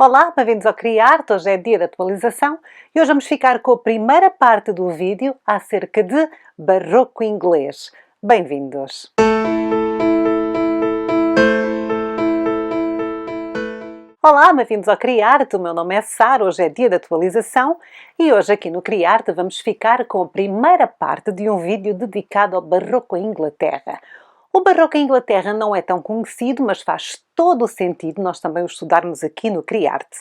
Olá, bem-vindos ao Criarte. Hoje é dia de atualização e hoje vamos ficar com a primeira parte do vídeo acerca de barroco inglês. Bem-vindos! Olá, bem-vindos ao Criarte. O meu nome é Sara, hoje é dia de atualização e hoje aqui no Criarte vamos ficar com a primeira parte de um vídeo dedicado ao barroco em Inglaterra. O barroco em Inglaterra não é tão conhecido, mas faz todo o sentido nós também o estudarmos aqui no Criarte.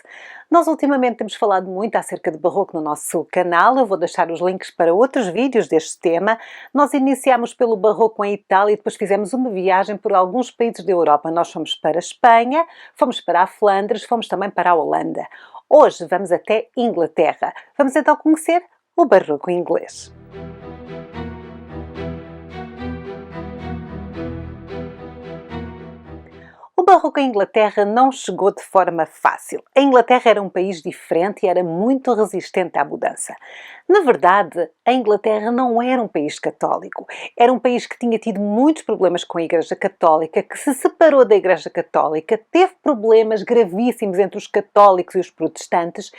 Nós ultimamente temos falado muito acerca de barroco no nosso canal, eu vou deixar os links para outros vídeos deste tema. Nós iniciámos pelo barroco em Itália e depois fizemos uma viagem por alguns países da Europa. Nós fomos para a Espanha, fomos para a Flandres, fomos também para a Holanda. Hoje vamos até Inglaterra. Vamos então conhecer o barroco inglês. O barroco em Inglaterra não chegou de forma fácil. A Inglaterra era um país diferente e era muito resistente à mudança. Na verdade, a Inglaterra não era um país católico. Era um país que tinha tido muitos problemas com a Igreja Católica, que se separou da Igreja Católica, teve problemas gravíssimos entre os católicos e os protestantes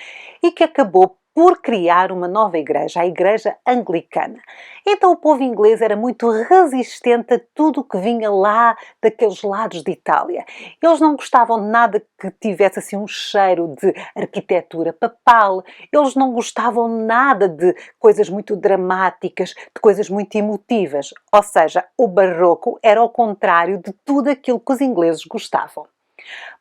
e que acabou por criar uma nova igreja, a Igreja Anglicana. Então o povo inglês era muito resistente a tudo o que vinha lá daqueles lados de Itália. Eles não gostavam de nada que tivesse assim um cheiro de arquitetura papal, eles não gostavam nada de coisas muito dramáticas, de coisas muito emotivas. Ou seja, o barroco era ao contrário de tudo aquilo que os ingleses gostavam.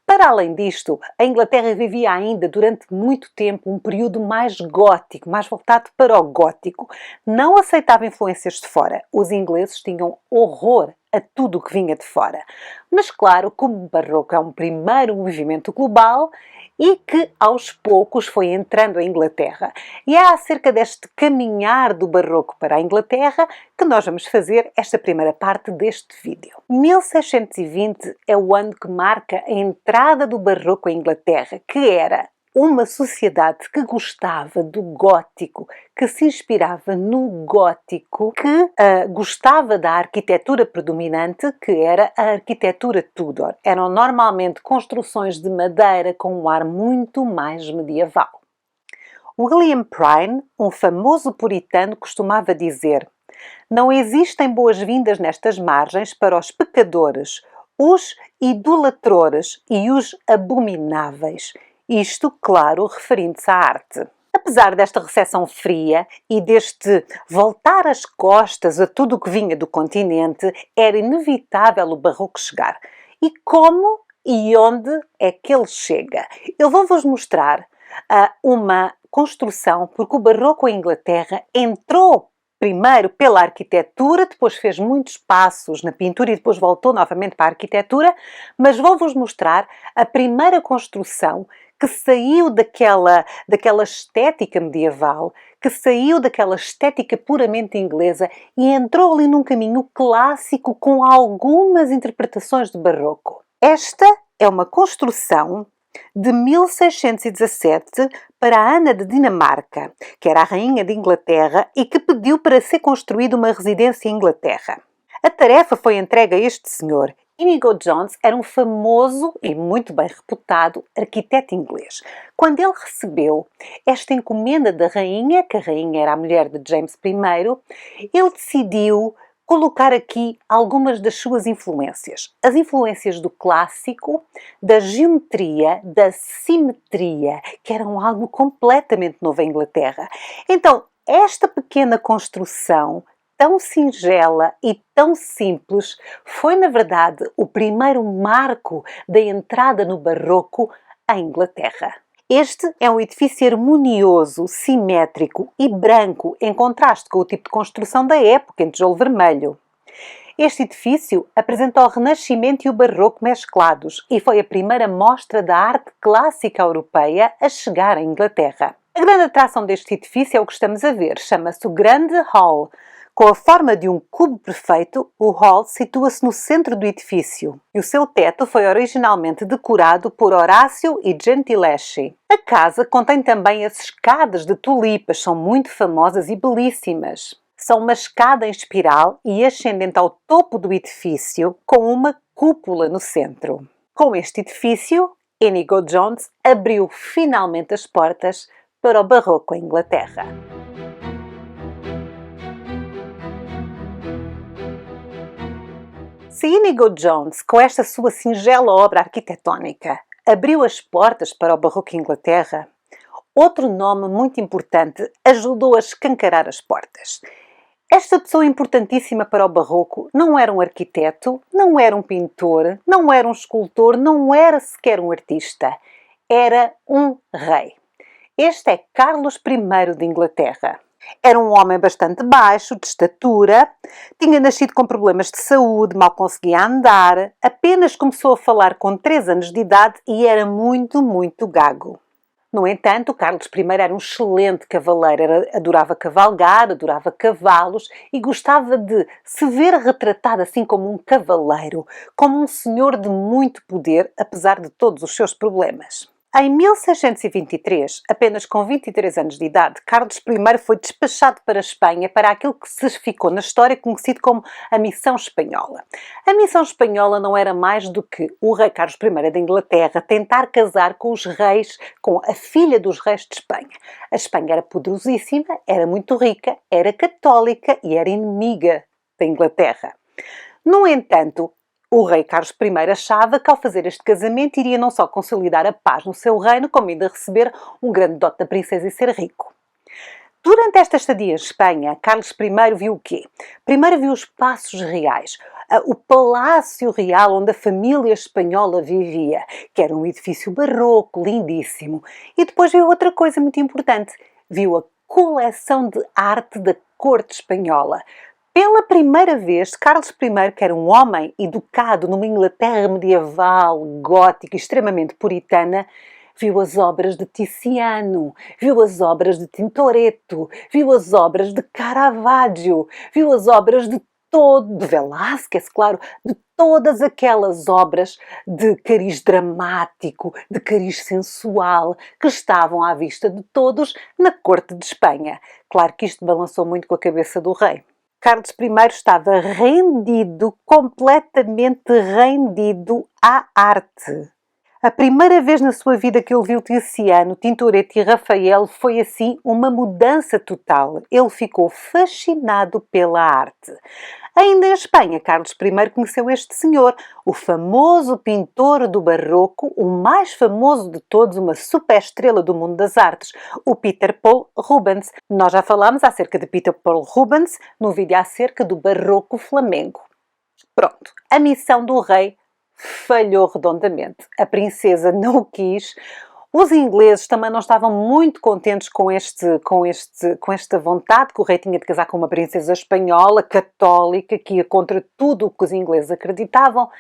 Para além disto, a Inglaterra vivia ainda durante muito tempo um período mais gótico, mais voltado para o gótico. Não aceitava influências de fora. Os ingleses tinham horror a tudo o que vinha de fora. Mas claro, como o barroco é um primeiro movimento global e que aos poucos foi entrando a Inglaterra. E é acerca deste caminhar do barroco para a Inglaterra que nós vamos fazer esta primeira parte deste vídeo. 1620 é o ano que marca a entrada do barroco em Inglaterra, que era uma sociedade que gostava do gótico, que se inspirava no gótico, que gostava da arquitetura predominante, que era a arquitetura Tudor. Eram normalmente construções de madeira com um ar muito mais medieval. William Prynne, um famoso puritano, costumava dizer: "Não existem boas-vindas nestas margens para os pecadores, os idolatores e os abomináveis." Isto, claro, referindo-se à arte. Apesar desta recepção fria e deste voltar as costas a tudo o que vinha do continente, era inevitável o barroco chegar. E como e onde é que ele chega? Eu vou-vos mostrar uma construção, porque o barroco em Inglaterra entrou primeiro pela arquitetura, depois fez muitos passos na pintura e depois voltou novamente para a arquitetura, mas vou-vos mostrar a primeira construção que saiu daquela estética medieval, que saiu daquela estética puramente inglesa e entrou ali num caminho clássico com algumas interpretações de barroco. Esta é uma construção de 1617 para a Ana de Dinamarca, que era a rainha de Inglaterra e que pediu para ser construída uma residência em Inglaterra. A tarefa foi entregue a este senhor. Inigo Jones era um famoso e muito bem reputado arquiteto inglês. Quando ele recebeu esta encomenda da rainha, que a rainha era a mulher de James I, ele decidiu colocar aqui algumas das suas influências. As influências do clássico, da geometria, da simetria, que eram algo completamente novo em Inglaterra. Então, esta pequena construção, tão singela e tão simples, foi, na verdade, o primeiro marco da entrada no barroco à Inglaterra. Este é um edifício harmonioso, simétrico e branco, em contraste com o tipo de construção da época, em tijolo vermelho. Este edifício apresenta o Renascimento e o Barroco mesclados e foi a primeira mostra da arte clássica europeia a chegar à Inglaterra. A grande atração deste edifício é o que estamos a ver, chama-se o Grande Hall. Com a forma de um cubo perfeito, o hall situa-se no centro do edifício e o seu teto foi originalmente decorado por Horácio e Gentileschi. A casa contém também as escadas de tulipas, são muito famosas e belíssimas. São uma escada em espiral e ascendente ao topo do edifício com uma cúpula no centro. Com este edifício, Inigo Jones abriu finalmente as portas para o barroco em Inglaterra. Se Inigo Jones, com esta sua singela obra arquitetónica, abriu as portas para o barroco em Inglaterra, outro nome muito importante ajudou a escancarar as portas. Esta pessoa importantíssima para o barroco não era um arquiteto, não era um pintor, não era um escultor, não era sequer um artista. Era um rei. Este é Carlos I de Inglaterra. Era um homem bastante baixo, de estatura, tinha nascido com problemas de saúde, mal conseguia andar, apenas começou a falar com 3 anos de idade e era muito, muito gago. No entanto, Carlos I era um excelente cavaleiro, adorava cavalgar, adorava cavalos e gostava de se ver retratado assim como um cavaleiro, como um senhor de muito poder, apesar de todos os seus problemas. Em 1623, apenas com 23 anos de idade, Carlos I foi despachado para a Espanha para aquilo que se ficou na história conhecido como a Missão Espanhola. A Missão Espanhola não era mais do que o rei Carlos I da Inglaterra tentar casar com os reis, com a filha dos reis de Espanha. A Espanha era poderosíssima, era muito rica, era católica e era inimiga da Inglaterra. No entanto, o rei Carlos I achava que ao fazer este casamento iria não só consolidar a paz no seu reino, como ainda receber um grande dote da princesa e ser rico. Durante esta estadia em Espanha, Carlos I viu o quê? Primeiro viu os Paços Reais, o Palácio Real onde a família espanhola vivia, que era um edifício barroco, lindíssimo. E depois viu outra coisa muito importante, viu a coleção de arte da corte espanhola. Pela primeira vez, Carlos I, que era um homem educado numa Inglaterra medieval, gótica e extremamente puritana, viu as obras de Tiziano, viu as obras de Tintoretto, viu as obras de Caravaggio, viu as obras de Velázquez, claro, de todas aquelas obras de cariz dramático, de cariz sensual, que estavam à vista de todos na corte de Espanha. Claro que isto balançou muito com a cabeça do rei. Carlos I estava rendido, completamente rendido à arte. A primeira vez na sua vida que ele viu Tiziano, Tintoretto e Rafael foi assim uma mudança total. Ele ficou fascinado pela arte. Ainda em Espanha, Carlos I conheceu este senhor, o famoso pintor do barroco, o mais famoso de todos, uma superestrela do mundo das artes, o Peter Paul Rubens. Nós já falámos acerca de Peter Paul Rubens no vídeo acerca do barroco flamengo. Pronto, a missão do rei falhou redondamente. A princesa não o quis. Os ingleses também não estavam muito contentes com esta vontade que o rei tinha de casar com uma princesa espanhola, católica, que ia contra tudo o que os ingleses acreditavam.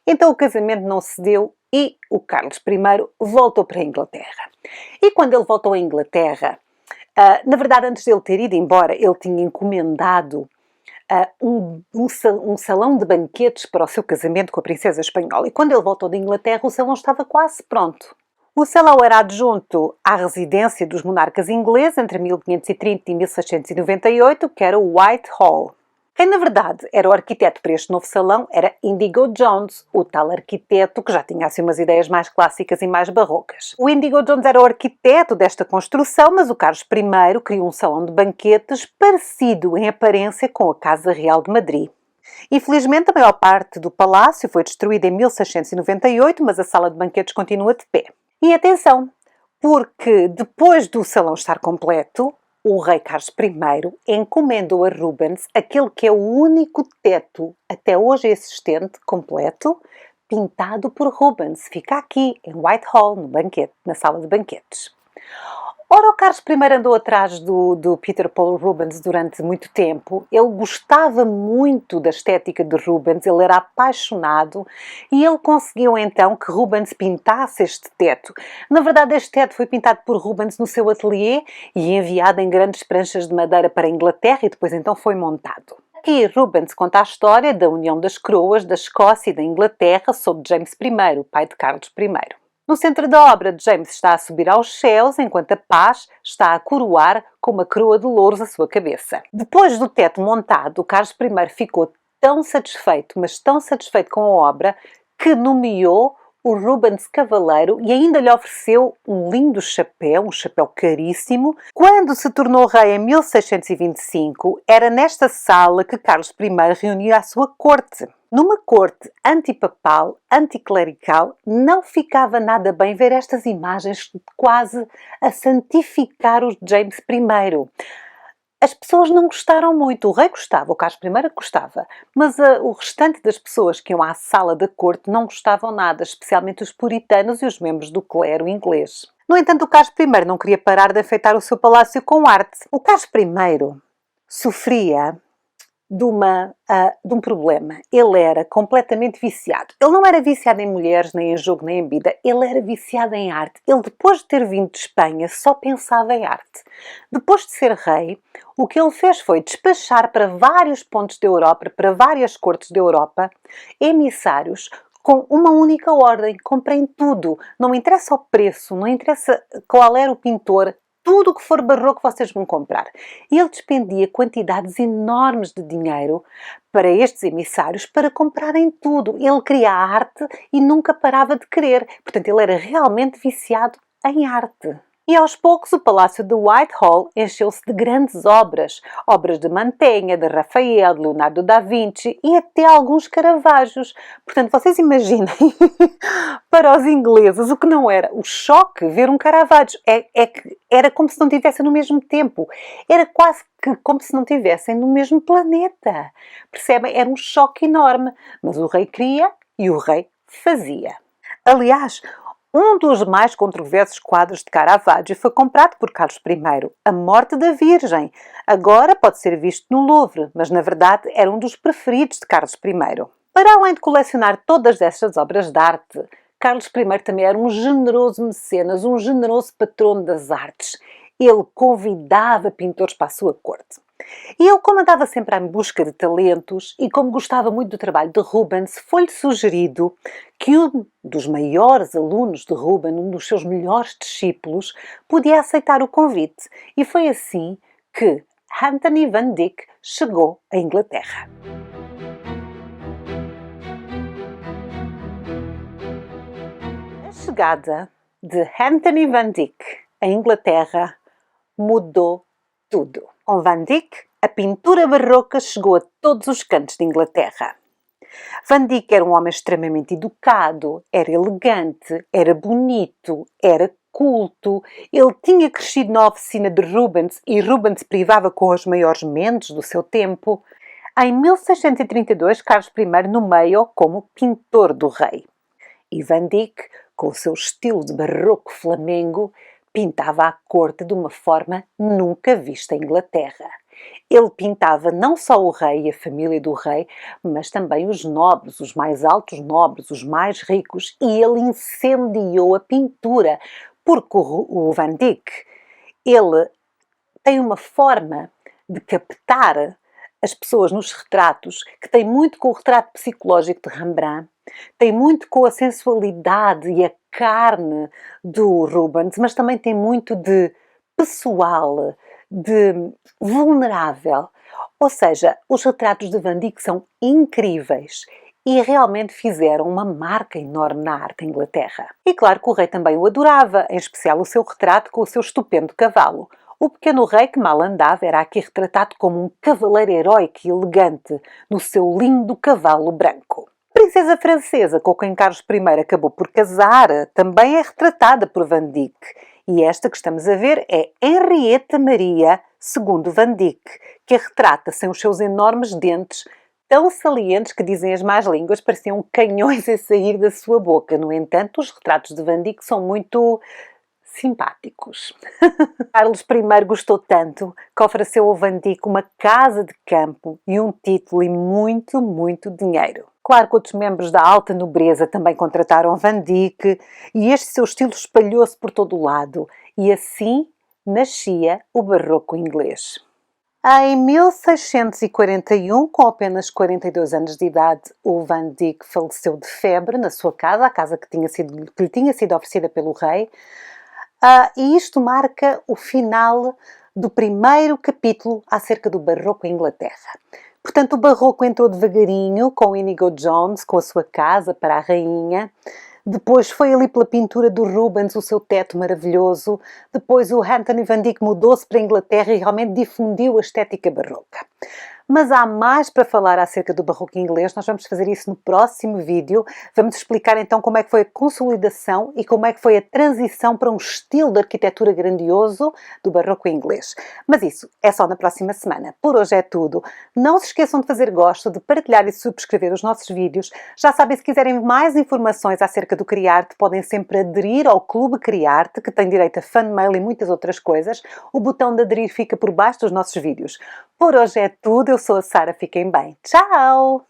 Então o casamento não se deu e o Carlos I voltou para a Inglaterra. E quando ele voltou à Inglaterra, na verdade, antes de ele ter ido embora, ele tinha encomendado um salão de banquetes para o seu casamento com a princesa espanhola. E quando ele voltou da Inglaterra, o salão estava quase pronto. O salão era adjunto à residência dos monarcas ingleses entre 1530 e 1698, que era o Whitehall. Quem, na verdade, era o arquiteto para este novo salão era Inigo Jones, o tal arquiteto que já tinha assim umas ideias mais clássicas e mais barrocas. O Inigo Jones era o arquiteto desta construção, mas o Carlos I criou um salão de banquetes parecido em aparência com a Casa Real de Madrid. Infelizmente, a maior parte do palácio foi destruída em 1698, mas a sala de banquetes continua de pé. E atenção, porque depois do salão estar completo, o rei Carlos I encomendou a Rubens aquele que é o único teto até hoje existente, completo, pintado por Rubens. Fica aqui, em Whitehall, no banquete, na sala de banquetes. Ora, o Carlos I andou atrás do Peter Paul Rubens durante muito tempo. Ele gostava muito da estética de Rubens, ele era apaixonado e ele conseguiu então que Rubens pintasse este teto. Na verdade, este teto foi pintado por Rubens no seu ateliê e enviado em grandes pranchas de madeira para a Inglaterra e depois então foi montado. Aqui Rubens conta a história da união das coroas da Escócia e da Inglaterra sob James I, o pai de Carlos I. No centro da obra, James está a subir aos céus, enquanto a paz está a coroar com uma coroa de louros a sua cabeça. Depois do teto montado, Carlos I ficou tão satisfeito, mas tão satisfeito com a obra, que nomeou o Rubens Cavaleiro, e ainda lhe ofereceu um lindo chapéu, um chapéu caríssimo. Quando se tornou rei em 1625, era nesta sala que Carlos I reunia a sua corte. Numa corte antipapal, anticlerical, não ficava nada bem ver estas imagens quase a santificar o James I. As pessoas não gostaram muito, o rei gostava, o Carlos I gostava, mas o restante das pessoas que iam à sala da corte não gostavam nada, especialmente os puritanos e os membros do clero inglês. No entanto, o Carlos I não queria parar de enfeitar o seu palácio com arte. O Carlos I sofria de um problema. Ele era completamente viciado. Ele não era viciado em mulheres, nem em jogo, nem em bebida. Ele era viciado em arte. Ele, depois de ter vindo de Espanha, só pensava em arte. Depois de ser rei, o que ele fez foi despachar para vários pontos da Europa, para várias cortes da Europa, emissários com uma única ordem: comprem tudo. Não interessa o preço, não interessa qual era o pintor, tudo o que for barroco vocês vão comprar. E ele despendia quantidades enormes de dinheiro para estes emissários para comprarem tudo. Ele queria a arte e nunca parava de querer. Portanto, ele era realmente viciado em arte. E aos poucos o Palácio de Whitehall encheu-se de grandes obras. Obras de Mantegna, de Rafael, de Leonardo da Vinci e até alguns Caravajos. Portanto, vocês imaginem, para os ingleses, o que não era o choque ver um Caravaggio. É que era como se não estivessem no mesmo tempo. Era quase que como se não estivessem no mesmo planeta. Percebem? Era um choque enorme. Mas o rei queria e o rei fazia. Aliás, um dos mais controversos quadros de Caravaggio foi comprado por Carlos I, A Morte da Virgem. Agora pode ser visto no Louvre, mas na verdade era um dos preferidos de Carlos I. Para além de colecionar todas estas obras de arte, Carlos I também era um generoso mecenas, um generoso patrono das artes. Ele convidava pintores para a sua corte. E ele, como andava sempre em busca de talentos e como gostava muito do trabalho de Rubens, foi-lhe sugerido que um dos maiores alunos de Rubens, um dos seus melhores discípulos, podia aceitar o convite. E foi assim que Anthony van Dyck chegou à Inglaterra. A chegada de Anthony van Dyck à Inglaterra mudou tudo. Com Van Dyck, a pintura barroca chegou a todos os cantos de Inglaterra. Van Dyck era um homem extremamente educado, era elegante, era bonito, era culto. Ele tinha crescido na oficina de Rubens e Rubens privava com as maiores mentes do seu tempo. Em 1632, Carlos I nomeia-o como pintor do rei. E Van Dyck, com o seu estilo de barroco flamengo, pintava a corte de uma forma nunca vista em Inglaterra. Ele pintava não só o rei e a família do rei, mas também os nobres, os mais altos nobres, os mais ricos, e ele incendiou a pintura, porque o Van Dyck, ele tem uma forma de captar as pessoas nos retratos que tem muito com o retrato psicológico de Rembrandt, tem muito com a sensualidade e a carne do Rubens, mas também tem muito de pessoal, de vulnerável. Ou seja, os retratos de Van Dyck são incríveis e realmente fizeram uma marca enorme na arte da Inglaterra. E claro que o rei também o adorava, em especial o seu retrato com o seu estupendo cavalo. O pequeno rei que mal andava era aqui retratado como um cavaleiro heróico e elegante, no seu lindo cavalo branco. A princesa francesa, com quem Carlos I acabou por casar, também é retratada por Van Dyck. E esta que estamos a ver é Henrietta Maria II Van Dyck, que a retrata sem os seus enormes dentes, tão salientes que, dizem as más línguas, pareciam canhões a sair da sua boca. No entanto, os retratos de Van Dyck são muito simpáticos. Carlos I gostou tanto que ofereceu ao Van Dyck uma casa de campo e um título e muito, muito dinheiro. Claro que outros membros da alta nobreza também contrataram Van Dyck e este seu estilo espalhou-se por todo o lado e assim nascia o barroco inglês. Em 1641, com apenas 42 anos de idade, o Van Dyck faleceu de febre na sua casa, a casa que lhe tinha sido oferecida pelo rei. E isto marca o final do primeiro capítulo acerca do barroco em Inglaterra. Portanto, o barroco entrou devagarinho com Inigo Jones, com a sua casa para a rainha. Depois foi ali pela pintura do Rubens, o seu teto maravilhoso. Depois o Anthony van Dyck mudou-se para a Inglaterra e realmente difundiu a estética barroca. Mas há mais para falar acerca do barroco inglês, nós vamos fazer isso no próximo vídeo. Vamos explicar então como é que foi a consolidação e como é que foi a transição para um estilo de arquitetura grandioso do barroco inglês. Mas isso é só na próxima semana. Por hoje é tudo. Não se esqueçam de fazer gosto, de partilhar e subscrever os nossos vídeos. Já sabem, se quiserem mais informações acerca do Criarte, podem sempre aderir ao Clube Criarte, que tem direito a fan mail e muitas outras coisas. O botão de aderir fica por baixo dos nossos vídeos. Por hoje é tudo. Eu sou a Sara. Fiquem bem. Tchau!